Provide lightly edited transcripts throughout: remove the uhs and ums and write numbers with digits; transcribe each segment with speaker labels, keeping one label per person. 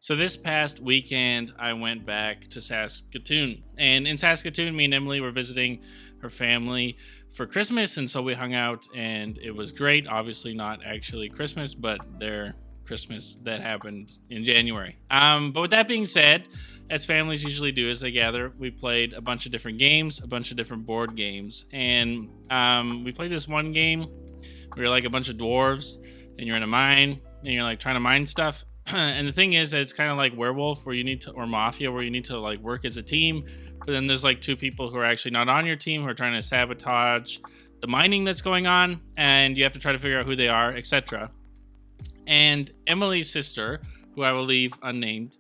Speaker 1: So this past weekend, I went back to Saskatoon, and in Saskatoon, me and Emily were visiting her family for Christmas, and so we hung out, and it was great. Obviously, not actually Christmas, but their Christmas that happened in January. But with that being said, as families usually do, as they gather, we played a bunch of different games, a bunch of different board games, and we played this one game. We were like a bunch of dwarves, and you're in a mine, and you're like trying to mine stuff. And the thing is that it's kind of like Werewolf, where you need to, or Mafia, where you need to like work as a team. But then there's like two people who are actually not on your team who are trying to sabotage the mining that's going on, and you have to try to figure out who they are, etc. And Emily's sister, who I will leave unnamed,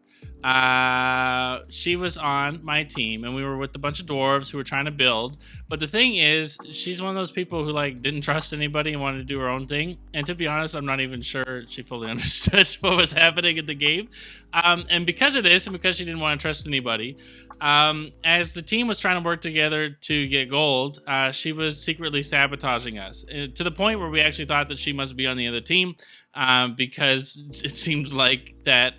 Speaker 1: she was on my team, and we were with a bunch of dwarves who were trying to build. But the thing is, she's one of those people who like didn't trust anybody and wanted to do her own thing. And to be honest, I'm not even sure she fully understood what was happening in the game. And because of this, and because she didn't want to trust anybody, as the team was trying to work together to get gold, she was secretly sabotaging us, to the point where we actually thought that she must be on the other team, because it seemed like that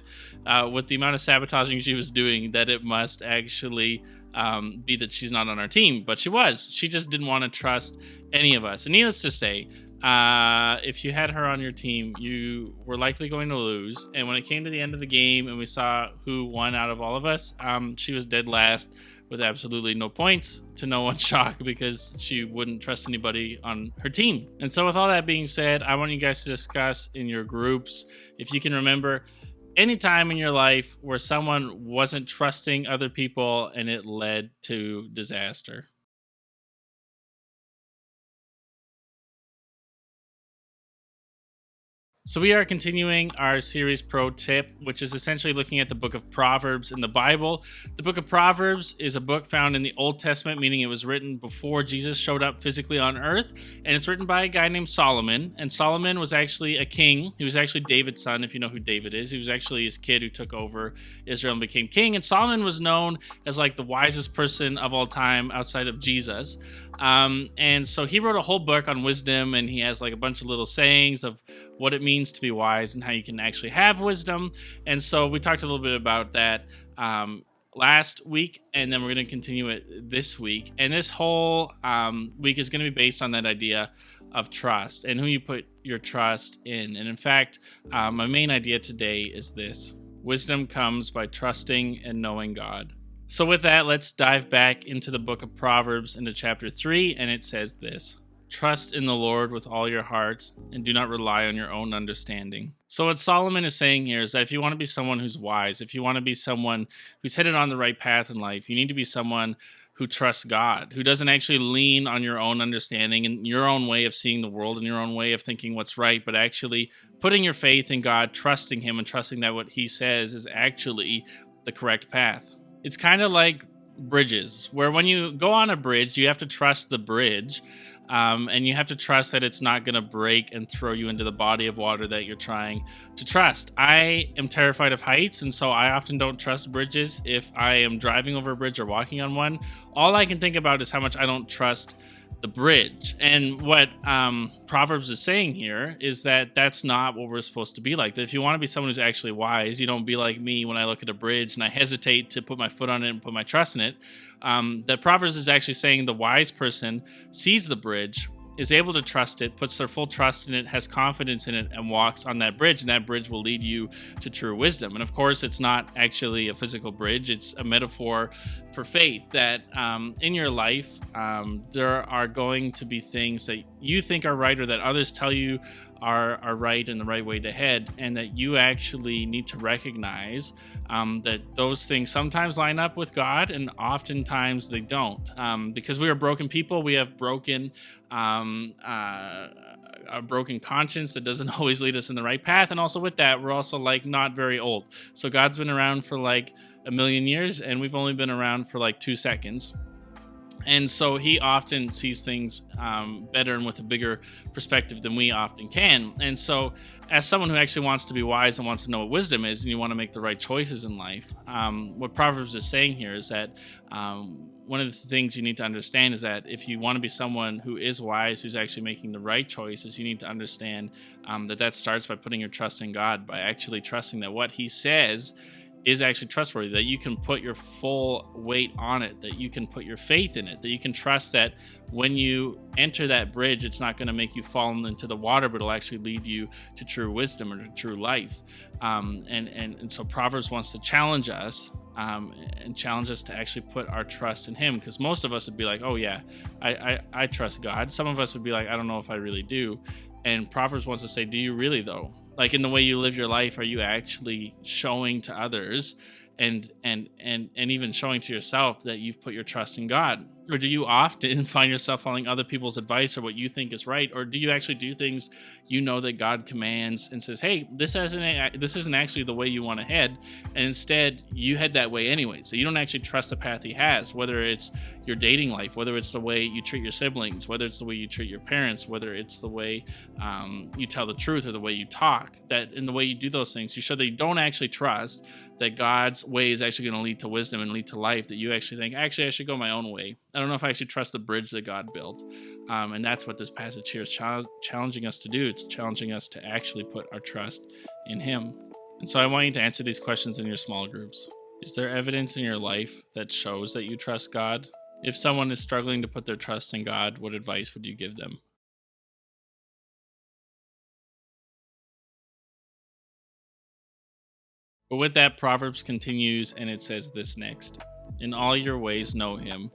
Speaker 1: with the amount of sabotaging she was doing, that it must actually be that she's not on our team. But she was. She just didn't want to trust any of us. And needless to say, if you had her on your team, you were likely going to lose. And when it came to the end of the game and we saw who won out of all of us, she was dead last with absolutely no points, to no one's shock, because she wouldn't trust anybody on her team. And so with all that being said, I want you guys to discuss in your groups, if you can remember, any time in your life where someone wasn't trusting other people and it led to disaster. So we are continuing our series Pro Tip, which is essentially looking at the book of Proverbs in the Bible. The book of Proverbs is a book found in the Old Testament, meaning it was written before Jesus showed up physically on earth, and it's written by a guy named Solomon. And Solomon was actually a king. He was actually David's son, if you know who David is. He was actually his kid who took over Israel and became king. And Solomon was known as like the wisest person of all time outside of Jesus. And so he wrote a whole book on wisdom, and he has like a bunch of little sayings of what it means to be wise and how you can actually have wisdom. And so we talked a little bit about that last week, and then we're going to continue it this week. And this whole week is going to be based on that idea of trust and who you put your trust in. And in fact, my main idea today is this: wisdom comes by trusting and knowing God. So with that, let's dive back into the book of Proverbs, into chapter 3, and it says this: trust in the Lord with all your heart, and do not rely on your own understanding. So what Solomon is saying here is that if you want to be someone who's wise, if you want to be someone who's headed on the right path in life, you need to be someone who trusts God, who doesn't actually lean on your own understanding and your own way of seeing the world and your own way of thinking what's right, but actually putting your faith in God, trusting Him, and trusting that what He says is actually the correct path. It's kind of like bridges, where when you go on a bridge, you have to trust the bridge, and you have to trust that it's not going to break and throw you into the body of water that you're trying to trust. I am terrified of heights, and so I often don't trust bridges. If I am driving over a bridge or walking on one, all I can think about is how much I don't trust the bridge. And what Proverbs is saying here is that that's not what we're supposed to be like. That if you want to be someone who's actually wise, you don't be like me when I look at a bridge and I hesitate to put my foot on it and put my trust in it. That Proverbs is actually saying the wise person sees the bridge, is able to trust it, puts their full trust in it, has confidence in it, and walks on that bridge, and that bridge will lead you to true wisdom. And of course, it's not actually a physical bridge, it's a metaphor for faith, that in your life, there are going to be things that you think are right, or that others tell you are right and the right way to head, and that you actually need to recognize that those things sometimes line up with God and oftentimes they don't, because we are broken people. We have a broken conscience that doesn't always lead us in the right path, and also with that, we're also like not very old. So God's been around for like a million years, and we've only been around for like 2 seconds. And so he often sees things better and with a bigger perspective than we often can. And so, as someone who actually wants to be wise and wants to know what wisdom is, and you want to make the right choices in life, what Proverbs is saying here is that one of the things you need to understand is that if you want to be someone who is wise, who's actually making the right choices, you need to understand that starts by putting your trust in God, by actually trusting that what He says is actually trustworthy, that you can put your full weight on it, that you can put your faith in it, that you can trust that when you enter that bridge, it's not going to make you fall into the water, but it'll actually lead you to true wisdom or to true life. And so Proverbs wants to challenge us and challenge us to actually put our trust in Him, because most of us would be like, oh yeah, I trust God. Some of us would be like, I don't know if I really do. And Proverbs wants to say, do you really though? Like, in the way you live your life, are you actually showing to others and even showing to yourself that you've put your trust in God? Or do you often find yourself following other people's advice or what you think is right? Or do you actually do things you know that God commands and says, hey, this isn't actually the way you want to head, and instead you head that way anyway. So you don't actually trust the path He has, whether it's your dating life, whether it's the way you treat your siblings, whether it's the way you treat your parents, whether it's the way you tell the truth or the way you talk, that in the way you do those things, you show that you don't actually trust that God's way is actually going to lead to wisdom and lead to life, that you actually think, actually, I should go my own way. I don't know if I actually trust the bridge that God built. And that's what this passage here is challenging us to do. It's challenging us to actually put our trust in Him. And so I want you to answer these questions in your small groups. Is there evidence in your life that shows that you trust God? If someone is struggling to put their trust in God, what advice would you give them? But with that, Proverbs continues and it says this next: in all your ways know Him,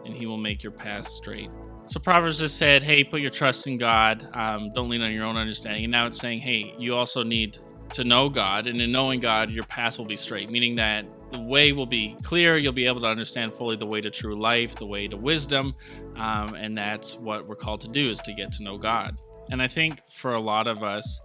Speaker 1: and He will make your path straight. So Proverbs just said, hey, put your trust in God. Don't lean on your own understanding. And now it's saying, hey, you also need to know God. And in knowing God, your path will be straight, meaning that the way will be clear. You'll be able to understand fully the way to true life, the way to wisdom. And that's what we're called to do, is to get to know God. And I think for a lot of us,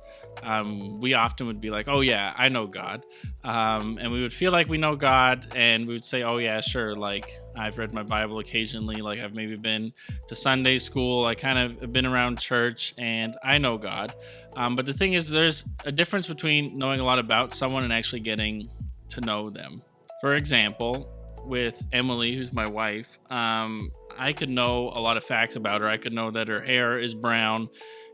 Speaker 1: we often would be like, oh yeah, I know God. And we would feel like we know God, and we would say, oh yeah, sure. Like, I've read my Bible occasionally. Like, I've maybe been to Sunday school. I kind of have been around church, and I know God. But the thing is, there's a difference between knowing a lot about someone and actually getting to know them. For example, with Emily, who's my wife, I could know a lot of facts about her. I could know that her hair is brown,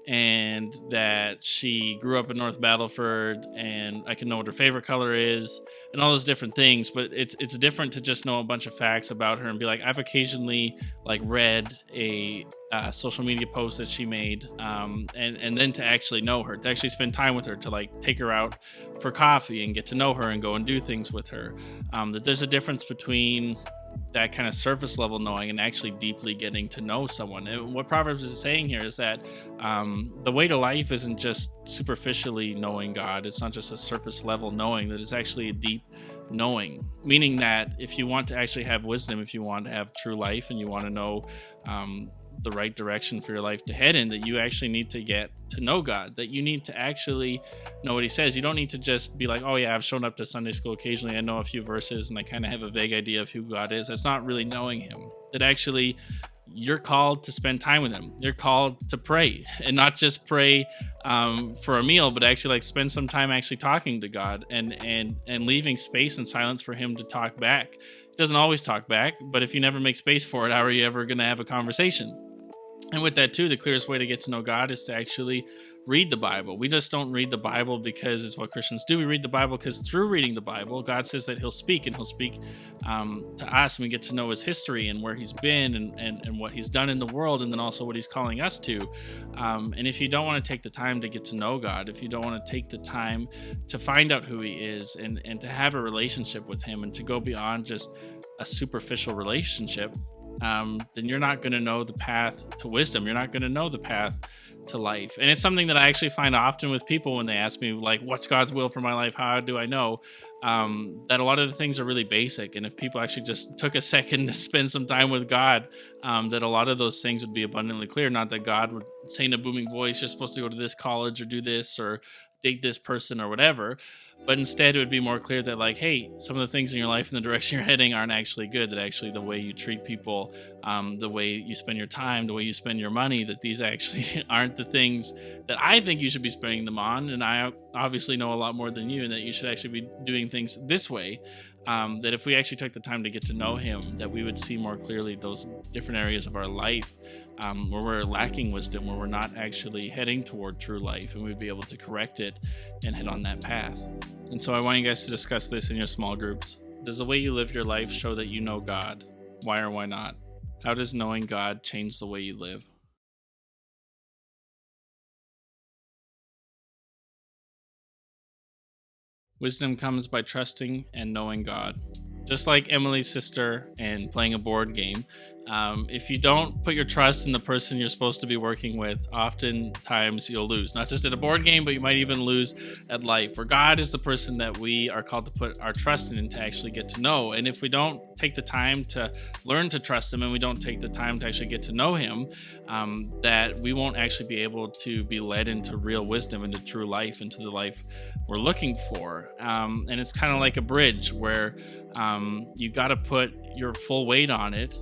Speaker 1: and that she grew up in North Battleford, and I can know what her favorite color is and all those different things. But it's different to just know a bunch of facts about her and be like, I've occasionally like read a social media post that she made, and then to actually know her, to actually spend time with her, to like take her out for coffee and get to know her and go and do things with her. That there's a difference between that kind of surface level knowing and actually deeply getting to know someone. And what Proverbs is saying here is that the way to life isn't just superficially knowing God. It's not just a surface level knowing, that it's actually a deep knowing, meaning that if you want to actually have wisdom, if you want to have true life, and you want to know the right direction for your life to head in, that you actually need to get to know God, that you need to actually know what He says. You don't need to just be like, oh yeah, I've shown up to Sunday school occasionally, I know a few verses, and I kind of have a vague idea of who God is. That's not really knowing Him. That actually you're called to spend time with Him. You're called to pray, and not just pray for a meal, but actually like spend some time actually talking to God and leaving space and silence for Him to talk back. He doesn't always talk back, but if you never make space for it, how are you ever going to have a conversation? And with that too, the clearest way to get to know God is to actually read the Bible. We just don't read the Bible because it's what Christians do. We read the Bible because through reading the Bible, God says that He'll speak, and He'll speak to us, and we get to know His history and where He's been and what He's done in the world, and then also what He's calling us to. And if you don't want to take the time to get to know God, if you don't want to take the time to find out who He is and to have a relationship with Him and to go beyond just a superficial relationship, then you're not going to know the path to wisdom. You're not going to know the path to life. And it's something that I actually find often with people when they ask me, like, what's God's will for my life? How do I know? That a lot of the things are really basic. And if people actually just took a second to spend some time with God, that a lot of those things would be abundantly clear. Not that God would say in a booming voice, you're supposed to go to this college or do this or date this person or whatever. but instead it would be more clear that, like, hey, some of the things in your life and the direction you're heading aren't actually good, that actually the way you treat people, the way you spend your time, the way you spend your money, that these actually aren't the things that I think you should be spending them on. And I obviously know a lot more than you, and that you should actually be doing things this way. That if we actually took the time to get to know him, that we would see more clearly those different areas of our life where we're lacking wisdom, where we're not actually heading toward true life, and we'd be able to correct it and head on that path. And so I want you guys to discuss this in your small groups. Does the way you live your life show that you know God? Why or why not? How does knowing God change the way you live? Wisdom comes by trusting and knowing God. Just like Emily's sister and playing a board game, if you don't put your trust in the person you're supposed to be working with, oftentimes you'll lose. Not just at a board game, but you might even lose at life. Where God is the person that we are called to put our trust in and to actually get to know. And if we don't take the time to learn to trust him, and we don't take the time to actually get to know him, that we won't actually be able to be led into real wisdom, into true life, into the life we're looking for. And it's kind of like a bridge where you got to put your full weight on it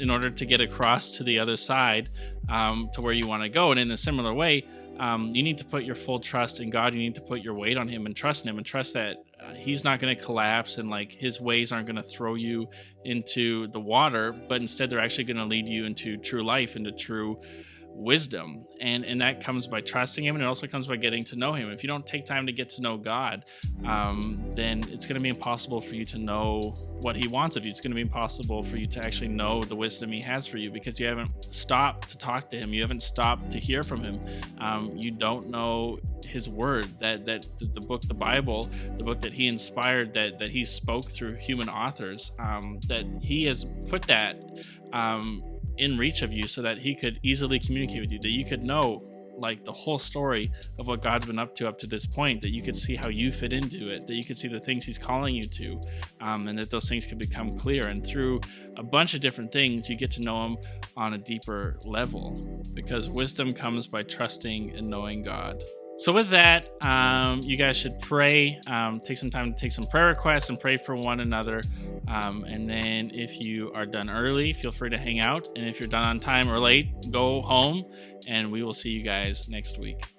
Speaker 1: in order to get across to the other side, to where you want to go. And in a similar way, you need to put your full trust in God. You need to put your weight on him and trust in him, and trust that he's not going to collapse, and like his ways aren't going to throw you into the water, but instead they're actually going to lead you into true life, into true wisdom. And that comes by trusting him, and it also comes by getting to know him. If you don't take time to get to know God, then it's going to be impossible for you to know what he wants of you. It's going to be impossible for you to actually know the wisdom he has for you, because you haven't stopped to talk to him. You haven't stopped to hear from him. You don't know his word, that the book, the Bible, the book that he inspired, that he spoke through human authors, that he has put that in reach of you so that he could easily communicate with you, that you could know like the whole story of what God's been up to this point, that you could see how you fit into it, that you could see the things he's calling you to, and that those things could become clear. And through a bunch of different things, you get to know him on a deeper level, because wisdom comes by trusting and knowing God. So with that, you guys should pray, take some time to take some prayer requests and pray for one another. And then if you are done early, feel free to hang out. And if you're done on time or late, go home, and we will see you guys next week.